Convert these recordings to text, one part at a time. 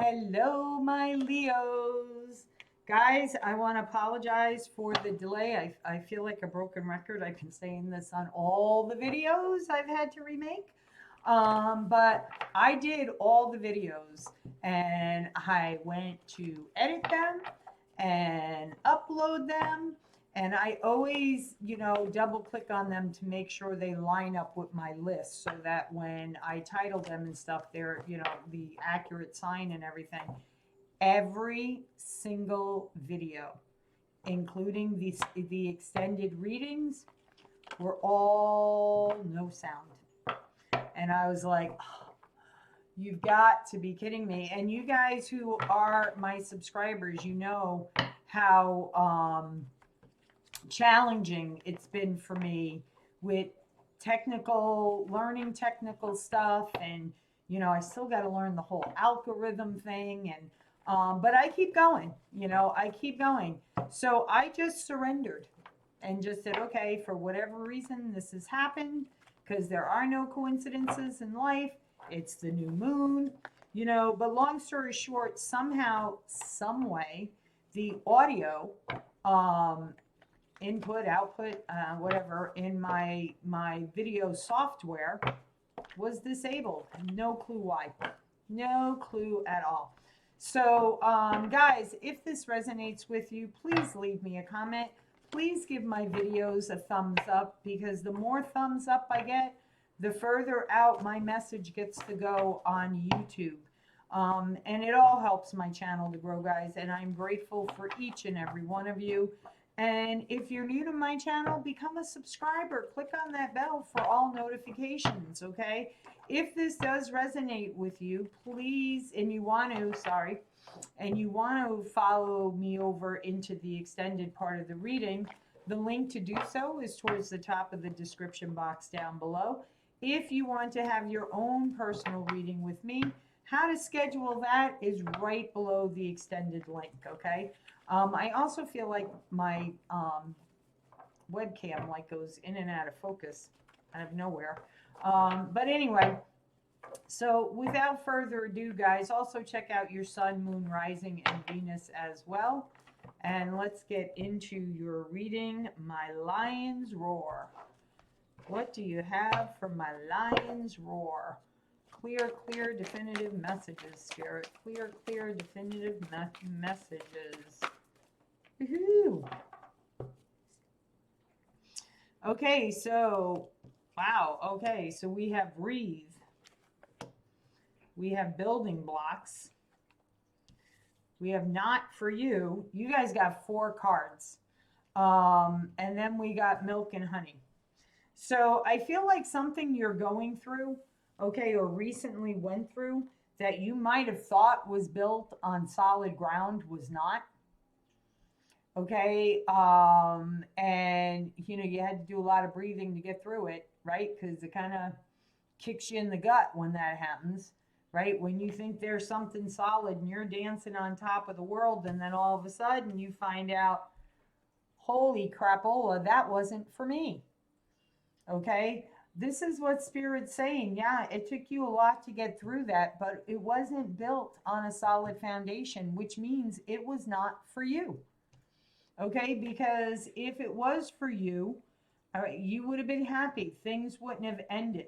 Hello, my Leos. Guys, I want to apologize for the delay. I feel like a broken record. I've been saying this on all the videos I've had to remake. But I did all the videos and I went to edit them and upload them. And I always, double click on them to make sure they line up with my list so that when I title them and stuff, they're, the accurate sign and everything. Every single video, including the extended readings, were all no sound. And I was like, oh, you've got to be kidding me. And you guys who are my subscribers, you know how challenging it's been for me with learning technical stuff. And, I still got to learn the whole algorithm thing. And, but I keep going, I keep going. So I just surrendered and just said, okay, for whatever reason, this has happened because there are no coincidences in life. It's the new moon, but long story short, somehow, some way, the audio, input, output, whatever, in my video software was disabled. No clue why. No clue at all. So, guys, if this resonates with you, please leave me a comment. Please give my videos a thumbs up because the more thumbs up I get, the further out my message gets to go on YouTube. And it all helps my channel to grow, guys. And I'm grateful for each and every one of you. And if you're new to my channel, become a subscriber. Click on that bell for all notifications, okay? If this does resonate with you, please, and you want to follow me over into the extended part of the reading, the link to do so is towards the top of the description box down below. If you want to have your own personal reading with me, how to schedule that is right below the extended link, okay? I also feel like my webcam goes in and out of focus out of nowhere. But anyway, so without further ado, guys, also check out your sun, moon, rising, and Venus as well. And let's get into your reading, my lion's roar. What do you have for my lion's roar? Clear, clear, definitive messages, Spirit. Clear, clear, definitive messages. Woohoo! Okay, so, wow. Okay, so we have breathe. We have building blocks. We have not for you. You guys got 4 cards. And then we got milk and honey. So I feel like something you're going through, okay, or recently went through that you might have thought was built on solid ground was not. Okay, and you had to do a lot of breathing to get through it, right? Because it kind of kicks you in the gut when that happens, right? When you think there's something solid and you're dancing on top of the world, and then all of a sudden you find out, holy crapola, that wasn't for me. Okay, this is what Spirit's saying. Yeah, it took you a lot to get through that, but it wasn't built on a solid foundation, which means it was not for you. Okay, because if it was for you, you would have been happy. Things wouldn't have ended.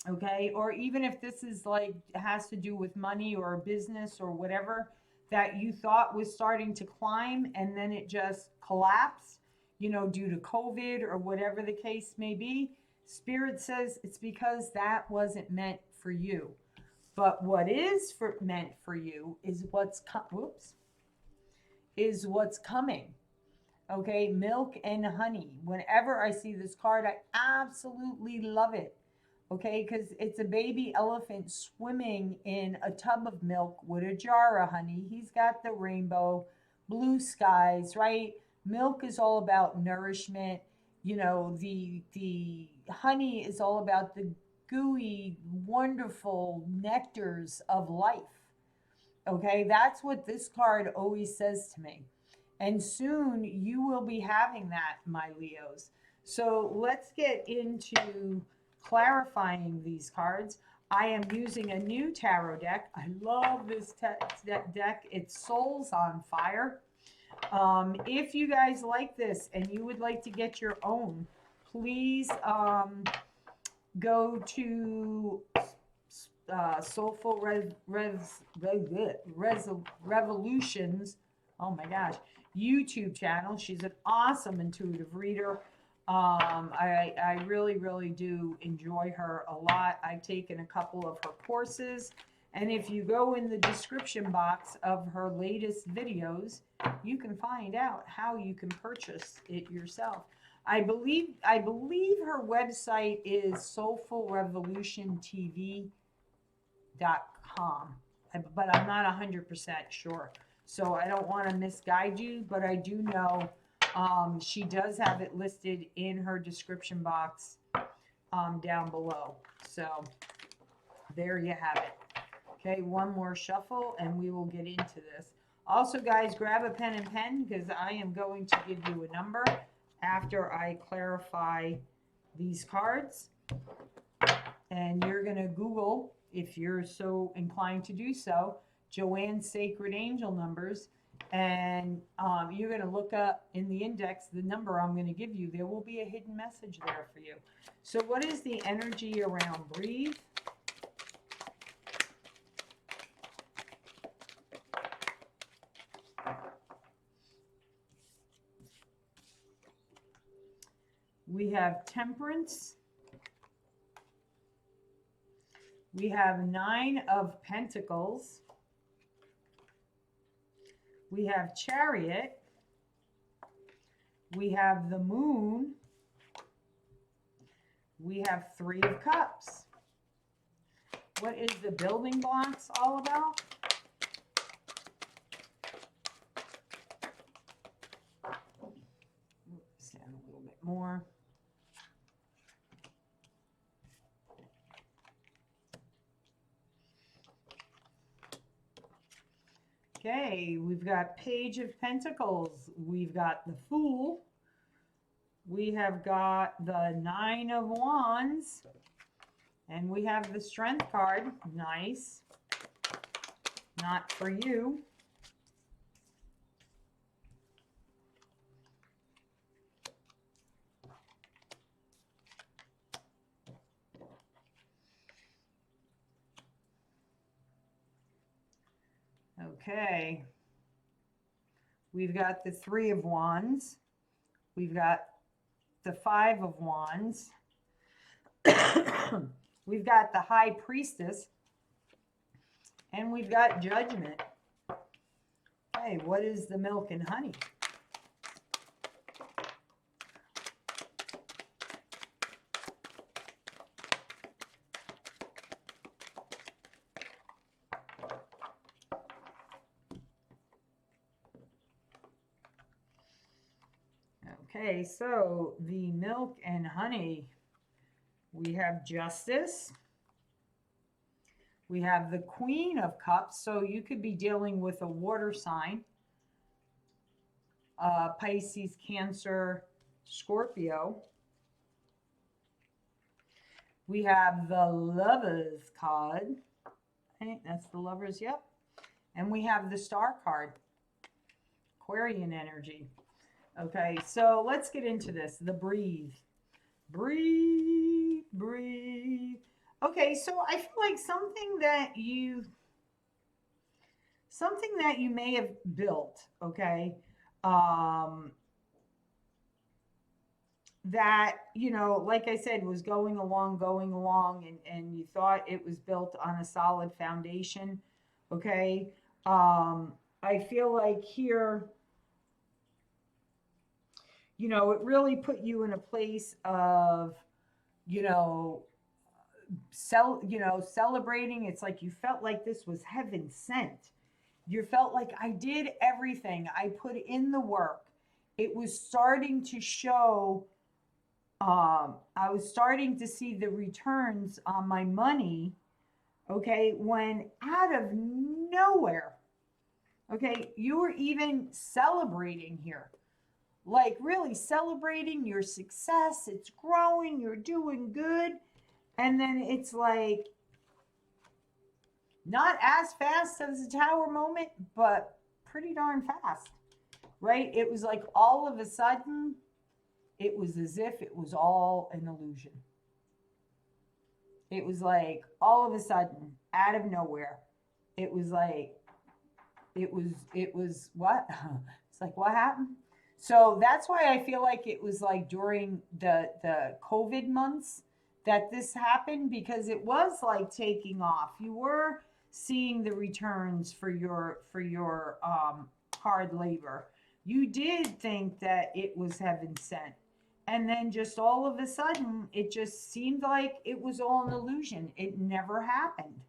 Okay, or even if this is has to do with money or business or whatever that you thought was starting to climb and then it just collapsed, due to COVID or whatever the case may be. Spirit says it's because that wasn't meant for you. But what is meant for you is what's coming. Okay, milk and honey. Whenever I see this card, I absolutely love it. Okay, because it's a baby elephant swimming in a tub of milk with a jar of honey. He's got the rainbow, blue skies, right? Milk is all about nourishment. The honey is all about the gooey, wonderful nectars of life. Okay, that's what this card always says to me. And soon you will be having that, my Leos. So let's get into clarifying these cards. I am using a new tarot deck. I love this deck. It's Souls on Fire. If you guys like this and you would like to get your own, please go to Soulful Revolutions. Oh my gosh, YouTube channel. She's an awesome intuitive reader. I really do enjoy her a lot. I've taken a couple of her courses, and if you go in the description box of her latest videos, you can find out how you can purchase it yourself. I believe her website is soulfulrevolutiontv.com, but I'm not 100% sure. So I don't want to misguide you, but I do know she does have it listed in her description box down below. So there you have it. Okay, one more shuffle and we will get into this. Also, guys, grab a pen and pen because I am going to give you a number after I clarify these cards. And you're going to Google, if you're so inclined to do so, Joanne's Sacred Angel numbers. And you're going to look up in the index the number I'm going to give you. There will be a hidden message there for you. So what is the energy around breathe? We have Temperance. We have Nine of Pentacles. We have Chariot. We have the Moon. We have Three of Cups. What is the building blocks all about? Stand a little bit more. Okay, we've got Page of Pentacles. We've got the Fool. We have got the Nine of Wands. And we have the Strength card. Nice. Not for you. Okay, we've got the Three of Wands, we've got the Five of Wands, we've got the High Priestess, and we've got Judgment. Okay, what is the Milk and Honey? Okay, so the Milk and Honey, we have Justice. We have the Queen of Cups, so you could be dealing with a water sign, Pisces, Cancer, Scorpio. We have the Lovers card. Okay, that's the Lovers, yep. And we have the Star card, Aquarian energy. Okay, so let's get into this. The breathe. Breathe, breathe. Okay, so I feel like something that you may have built, okay, that, you know, like I said, was going along, and you thought it was built on a solid foundation, okay? I feel like here, you know, it really put you in a place of, you know, celebrating. It's like you felt like this was heaven sent. You felt like I did everything. I put in the work. It was starting to show. I was starting to see the returns on my money. Okay, when out of nowhere, okay, you were even celebrating here. Like really celebrating your success. It's growing. You're doing good. And then it's like, Not as fast as the tower moment, but pretty darn fast, right? It was like all of a sudden, it was as if it was all an illusion. It was like all of a sudden, out of nowhere, it was like, it was what? It's like, what happened? So that's why I feel like it was like during the COVID months that this happened, because it was like taking off. You were seeing the returns for your hard labor. You did think that it was heaven sent. And then just all of a sudden, it just seemed like it was all an illusion. It never happened.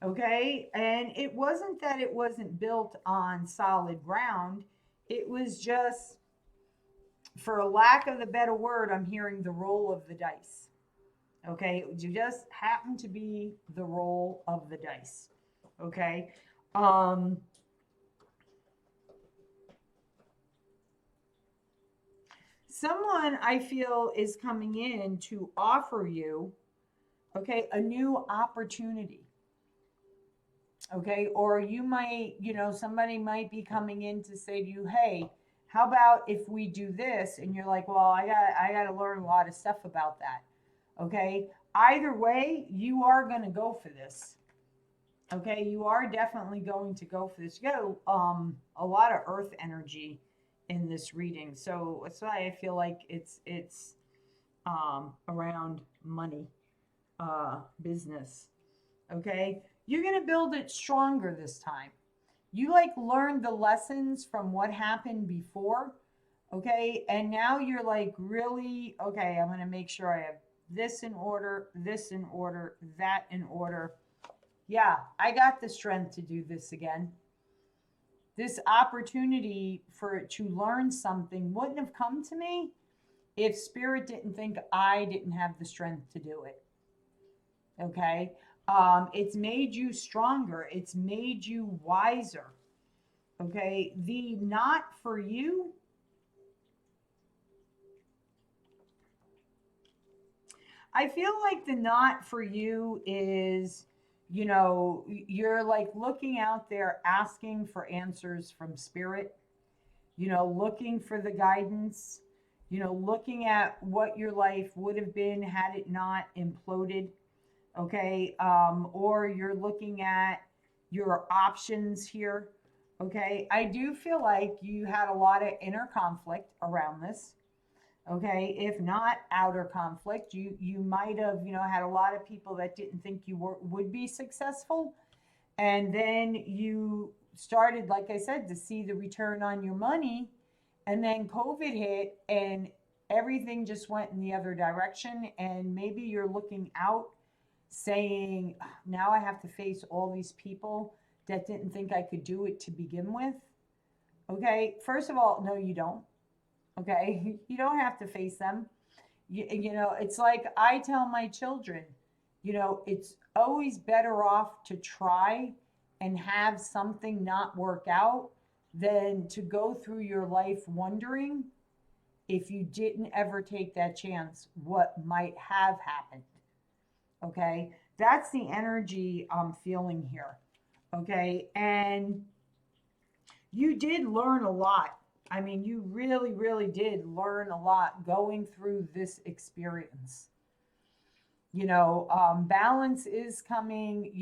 Okay. And it wasn't that it wasn't built on solid ground. It was just, for a lack of a better word, I'm hearing the roll of the dice. Okay. It just happened to be the roll of the dice. Okay. Um, Someone I feel is coming in to offer you, okay, a new opportunity. Okay, or you might, somebody might be coming in to say to you, hey, how about if we do this? And you're like, well, I got to learn a lot of stuff about that. Okay, either way, you are going to go for this. Okay, you are definitely going to go for this. You got a lot of earth energy in this reading, so that's why I feel like it's around money, business. Okay, you're going to build it stronger this time. You like learned the lessons from what happened before. Okay, and now you're like, really, okay, I'm going to make sure I have this in order, this in order, that in order. Yeah, I got the strength to do this again. This opportunity for to learn something wouldn't have come to me if spirit didn't think I didn't have the strength to do it. Okay, it's made you stronger, it's made you wiser. Okay, the not for you, I feel like the not for you is, you're like looking out there asking for answers from spirit, looking for the guidance, looking at what your life would have been had it not imploded. Okay, or you're looking at your options here. Okay, I do feel like you had a lot of inner conflict around this. Okay, if not outer conflict, you might have, had a lot of people that didn't think you would be successful, and then you started, like I said, to see the return on your money, and then COVID hit and everything just went in the other direction, and maybe you're looking out saying, now I have to face all these people that didn't think I could do it to begin with. Okay, first of all, no, you don't. Okay, you don't have to face them. It's like I tell my children, it's always better off to try and have something not work out than to go through your life wondering, if you didn't ever take that chance, what might have happened. Okay, that's the energy I'm feeling here. Okay, and you did learn a lot. I mean, you really, really did learn a lot going through this experience. Balance is coming.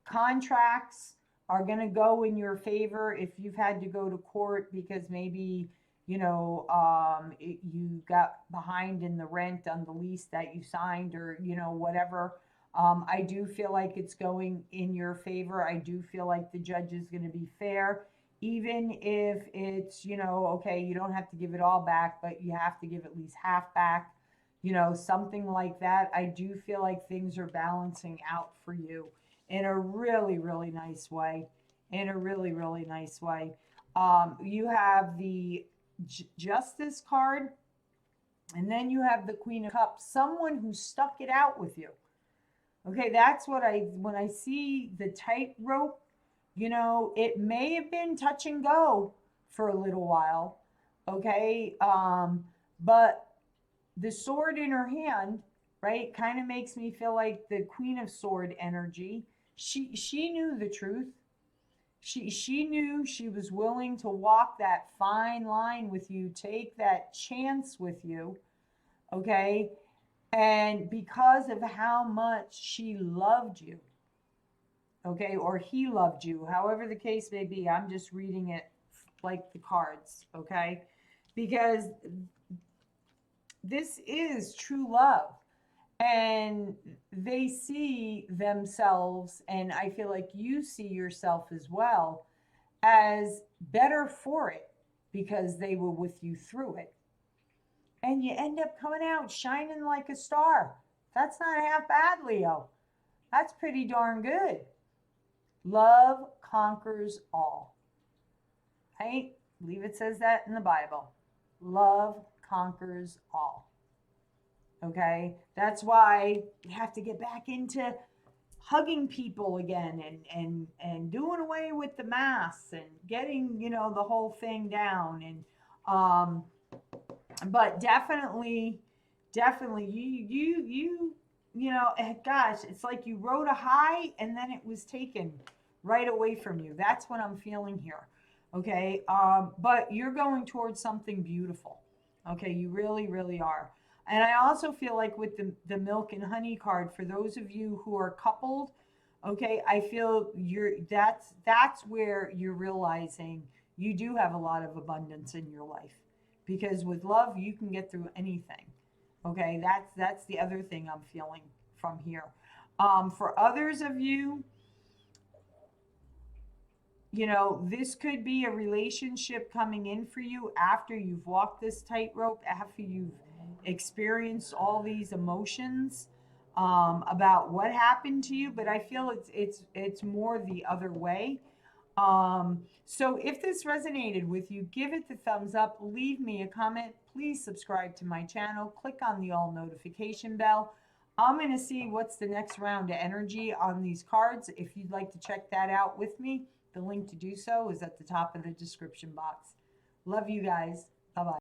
Contracts are going to go in your favor if you've had to go to court because maybe, you got behind in the rent on the lease that you signed, or, whatever. I do feel like it's going in your favor. I do feel like the judge is going to be fair, even if it's, okay, you don't have to give it all back, but you have to give at least half back, something like that. I do feel like things are balancing out for you in a really, really nice way. In a really, really nice way. You have the Justice card, and then you have the Queen of Cups, someone who stuck it out with you. Okay, that's what when I see the tightrope, it may have been touch and go for a little while. Okay, but the sword in her hand, right, kind of makes me feel like the Queen of Sword energy. She knew the truth. She knew she was willing to walk that fine line with you, take that chance with you, okay? And because of how much she loved you, okay, or he loved you, however the case may be, I'm just reading it like the cards, okay? Because this is true love. And they see themselves, and I feel like you see yourself as well, as better for it because they were with you through it. And you end up coming out shining like a star. That's not half bad, Leo. That's pretty darn good. Love conquers all. I believe it says that in the Bible. Love conquers all. Okay, that's why you have to get back into hugging people again, and doing away with the masks and getting, the whole thing down. And um but definitely gosh, it's like you rode a high and then it was taken right away from you. That's what I'm feeling here. Okay, but you're going towards something beautiful. Okay, you really, really are. And I also feel like with the milk and honey card, for those of you who are coupled, okay, I feel that's where you're realizing you do have a lot of abundance in your life, because with love you can get through anything. Okay, that's the other thing I'm feeling from here. For others of you, this could be a relationship coming in for you after you've walked this tightrope, after you've experienced all these emotions about what happened to you. But I feel it's more the other way. So if this resonated with you, give it the thumbs up, leave me a comment, please subscribe to my channel, click on the all notification bell. I'm going to see what's the next round of energy on these cards. If you'd like to check that out with me, the link to do so is at the top of the description box. Love you guys. Bye-bye.